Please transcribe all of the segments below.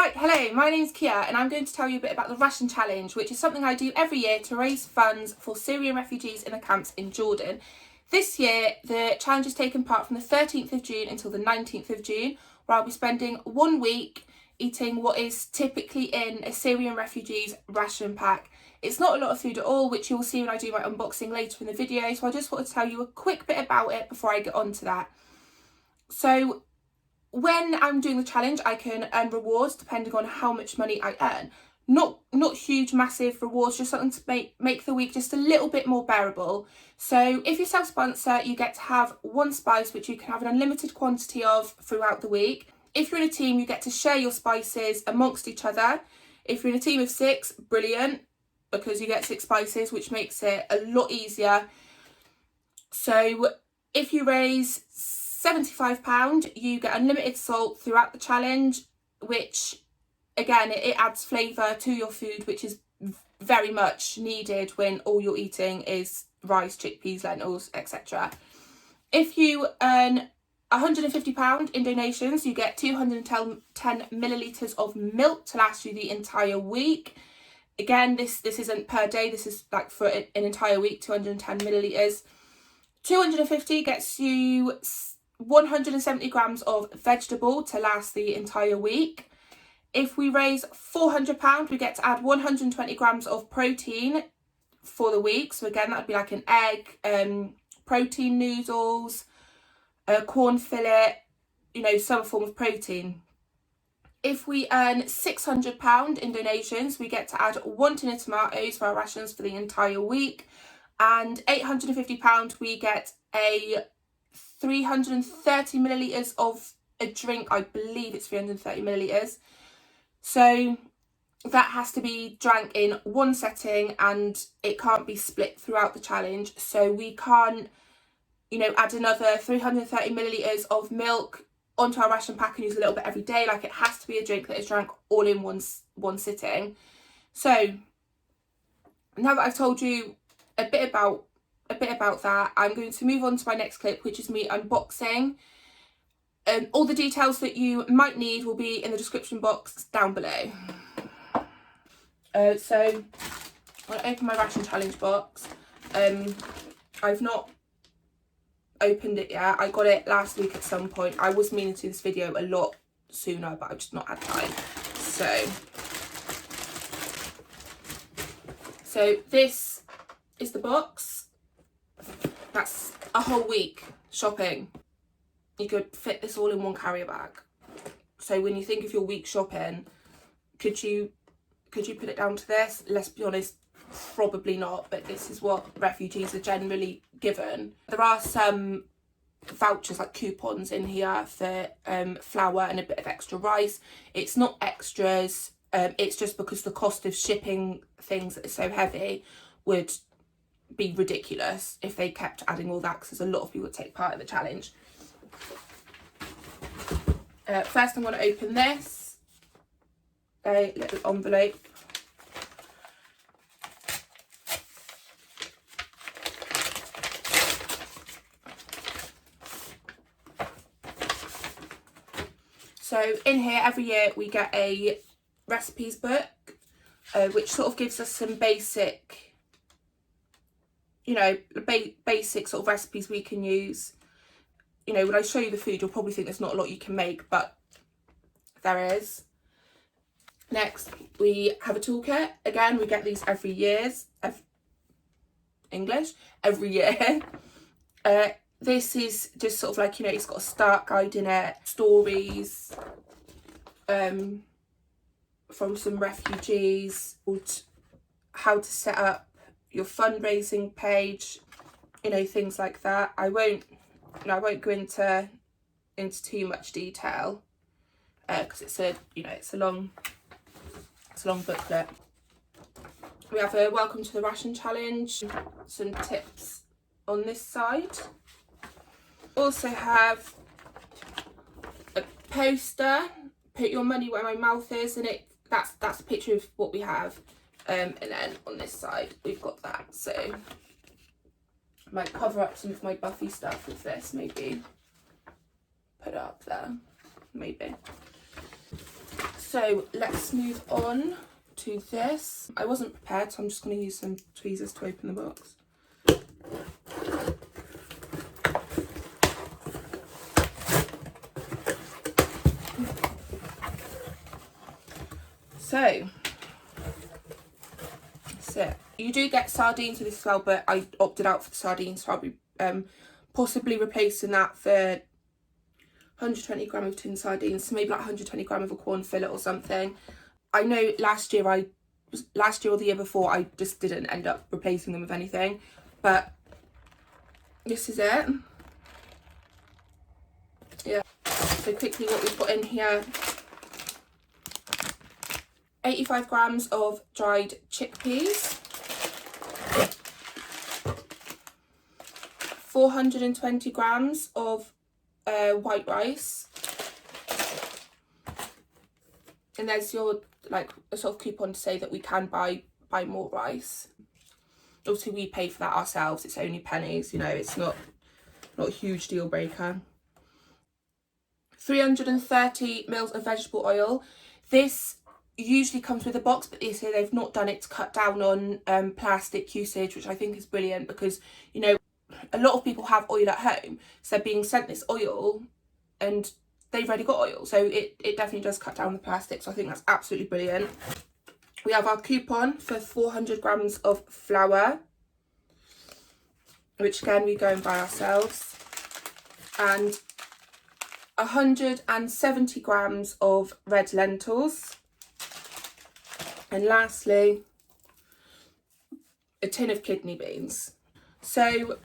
Right, hello, my name's Kia and I'm going to tell you a bit about the Ration Challenge, which is something I do every year to raise funds for Syrian refugees in the camps in Jordan. This year, the challenge is taking part from the 13th of June until the 19th of June, where I'll be spending 1 week eating what is typically in a Syrian refugee's ration pack. It's not a lot of food at all, which you'll see when I do my unboxing later in the video, so I just wanted to tell you a quick bit about it before I get on to that. So, when I'm doing the challenge, I can earn rewards depending on how much money I earn. Not huge, massive rewards, just something to make the week just a little bit more bearable. So if you self-sponsor, you get to have one spice, which you can have an unlimited quantity of throughout the week. If you're in a team, you get to share your spices amongst each other. If you're in a team of 6, brilliant, because you get 6 spices, which makes it a lot easier. So if you raise £75, you get unlimited salt throughout the challenge, which again, it adds flavour to your food, which is very much needed when all you're eating is rice, chickpeas, lentils, etc. If you earn £150 in donations, you get 210 millilitres of milk to last you the entire week. Again, this isn't per day, this is like for an entire week, 210 millilitres. 250 gets you 170 grams of vegetable to last the entire week. If we raise £400, we get to add 120 grams of protein for the week. So again, that would be like an egg, protein noodles, a corn fillet, some form of protein. If we earn £600 in donations, we get to add 1 tin of tomatoes for our rations for the entire week. And £850, we get a 330 millilitres of a drink. I believe it's 330 millilitres. So that has to be drank in one setting and it can't be split throughout the challenge. So we can't, add another 330 millilitres of milk onto our ration pack and use a little bit every day. Like, it has to be a drink that is drank all in one sitting. So now that I've told you a bit about that, I'm going to move on to my next clip, which is me unboxing. All the details that you might need will be in the description box down below. So I'm going to open my Ration Challenge box. I've not opened it yet. I got it last week at some point. I was meaning to do this video a lot sooner, but I've just not had time. So this is the box. That's a whole week shopping. You could fit this all in one carrier bag. So when you think of your week shopping, could you put it down to this? Let's be honest, probably not, but this is what refugees are generally given. There are some vouchers, like coupons in here for flour and a bit of extra rice. It's not extras, it's just because the cost of shipping things that are so heavy would be ridiculous if they kept adding all that, because there's a lot of people that take part in the challenge. First I'm going to open this, a little envelope. So in here, every year we get a recipes book, which sort of gives us some basic, basic sort of recipes we can use. When I show you the food, you'll probably think there's not a lot you can make, but there is. Next, we have a toolkit. Again, we get these every year. This is just sort of like, it's got a start guide in it, stories from some refugees, how to set up your fundraising page, things like that. I won't go into too much detail because it's a long booklet. We have a welcome to the Ration Challenge, some tips on this side. Also have a poster, put your money where my mouth is, and that's a picture of what we have. And then on this side we've got that. So I might cover up some of my Buffy stuff with this, maybe put it up there, maybe. So let's move on to this. I wasn't prepared, so I'm just going to use some tweezers to open the box. So that's it. You do get sardines with this as well, but I opted out for the sardines, so I'll be possibly replacing that for 120g of tin sardines, so maybe like 120g of a corn fillet or something. I know last year or the year before, I just didn't end up replacing them with anything, but this is it. Yeah, so quickly what we've got in here: 85g of dried chickpeas, 420g of white rice, and there's your like a sort of coupon to say that we can buy more rice. Obviously we pay for that ourselves, it's only pennies, you know, it's not a huge deal breaker. 330 mils of vegetable oil. This usually comes with a box, but this year they've not done it to cut down on plastic usage, which I think is brilliant, because, you know, a lot of people have oil at home, so they're being sent this oil and they've already got oil, so it definitely does cut down the plastic, so I think that's absolutely brilliant. We have our coupon for 400g of flour, which again we go and buy ourselves, and 170g of red lentils, and lastly a tin of kidney beans. So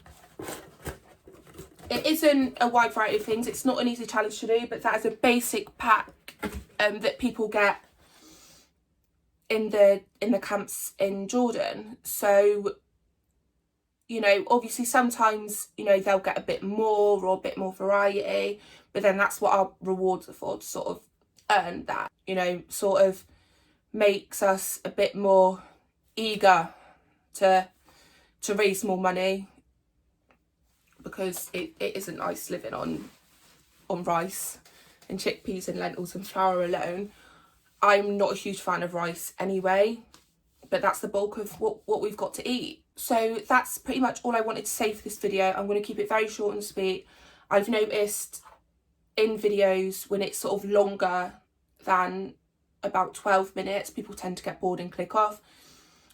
it isn't a wide variety of things, it's not an easy challenge to do, but that is a basic pack that people get in the camps in Jordan. So, you know, obviously sometimes, you know, they'll get a bit more or a bit more variety, but then that's what our rewards are for, to sort of earn that, you know, sort of makes us a bit more eager to raise more money, because it isn't nice living on rice and chickpeas and lentils and flour alone. I'm not a huge fan of rice anyway, but that's the bulk of what we've got to eat. So that's pretty much all I wanted to say for this video. I'm going to keep it very short and sweet. I've noticed in videos when it's sort of longer than about 12 minutes, people tend to get bored and click off.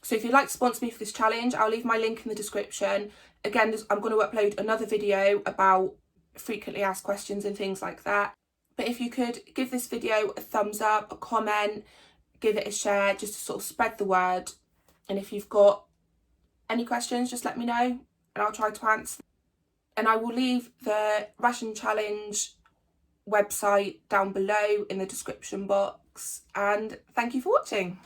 So if you'd like to sponsor me for this challenge, I'll leave my link in the description. Again, I'm going to upload another video about frequently asked questions and things like that. But if you could give this video a thumbs up, a comment, give it a share, just to sort of spread the word. And if you've got any questions, just let me know and I'll try to answer. And I will leave the Ration Challenge website down below in the description box. And thank you for watching.